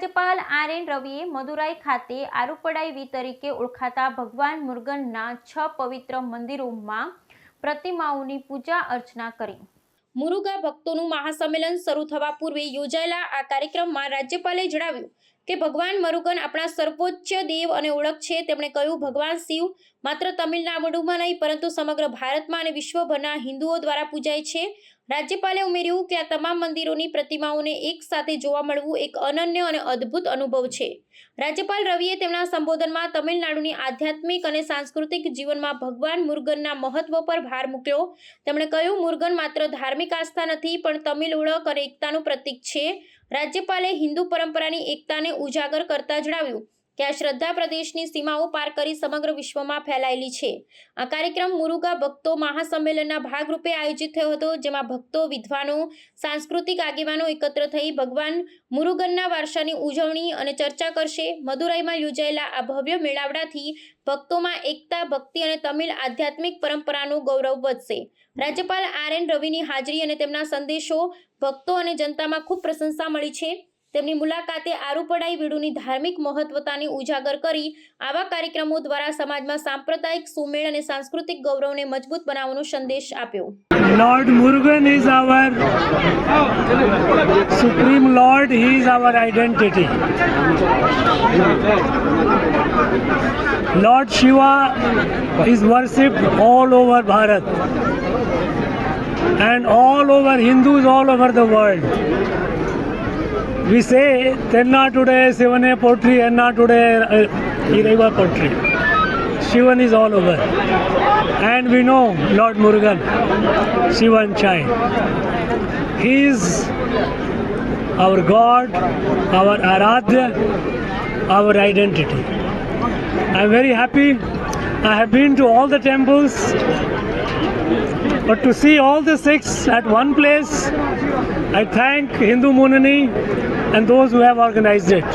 રાજ્યપાલ આર.એન. રવિએ મદુરાઈ ખાતે આરુપડાઈ તરીકે ઓળખાતા ભગવાન મુરુગનના 6 પવિત્ર મંદિરોમાં પ્રતિમાઓની પૂજા અર્ચના કરી. મુરુગા ભક્તોનું મહાસંમેલન શરૂ થવા પૂર્વે યોજાયેલા આ કાર્યક્રમમાં રાજ્યપાલે જણાવ્યું કે ભગવાન મુરુગન આપણા સર્વોચ્ચ દેવ અને ઓળખ છે. તેમણે કહ્યું, ભગવાન શિવ માત્ર તમિલનાડુમાં નહીં પરંતુ સમગ્ર ભારતમાં અને વિશ્વભરના હિન્દુઓ દ્વારા પૂજાય છે. રાજ્યપાલે ઉમેર્યું કે આ તમામ મંદિરોની પ્રતિમાઓને એક સાથે જોવા મળવું એક અનન્ય અને અદ્ભુત અનુભવ છે. રાજ્યપાલ રવિએ તેમના સંબોધનમાં તમિલનાડુની આધ્યાત્મિક અને સાંસ્કૃતિક જીવનમાં ભગવાન મુરુગનના મહત્વ પર ભાર મૂક્યો. તેમણે કહ્યું, મુરુગન માત્ર ધાર્મિક આસ્થા નથી પણ તમિલ ઓળખ અને એકતાનું પ્રતીક છે. રાજ્યપાલે હિન્દુ પરંપરાની એકતાને ઉજાગર કરતા જણાવ્યું કે આ શ્રદ્ધા પ્રદેશની સીમાઓ પાર કરી સમગ્ર વિશ્વમાં ફેલાયેલી છે. આ કાર્યક્રમ મુરુગા ભક્તો મહાસંમેલનના ભાગરૂપે આયોજિત થયો હતો, જેમાં ભક્તો, વિદ્વાનો, સાંસ્કૃતિક આગેવાનો એકત્ર થઈ ભગવાન મુરુગનના વારસાની ઉજવણી અને ચર્ચા કરશે. મદુરાઈમાં યોજાયેલા આ ભવ્ય મેળાવડાથી ભક્તોમાં એકતા, ભક્તિ અને તમિલ આધ્યાત્મિક પરંપરાનું ગૌરવ વધશે. રાજ્યપાલ આર.એન. રવિની હાજરી અને તેમના સંદેશો ભક્તો અને જનતામાં ખૂબ પ્રશંસા મળી છે. તેમની મુલાકાતે આરુપડાઈ વીડુની ધાર્મિક મહત્વતાને ઉજાગર કરી આવા કાર્યક્રમો દ્વારા સમાજમાં સાંપ્રદાયિક સુમેળ અને સાંસ્કૃતિક ગૌરવને મજબૂત બનાવવાનો સંદેશ આપ્યો. Lord Murugan is our Supreme Lord. He is our identity. Lord Shiva is worshipped all over Bharat and all over Hindus all over the world. We say Tennadude Sivane Potri, Ennadude Iraiva Potri. Shivan is all over. And we know Lord Murugan, Shivan Chai. He is our God, our Aradhya, our identity. I am very happy. I have been to all the temples, but to see all the 6 at one place, I thank Hindu Munani and those who have organized it.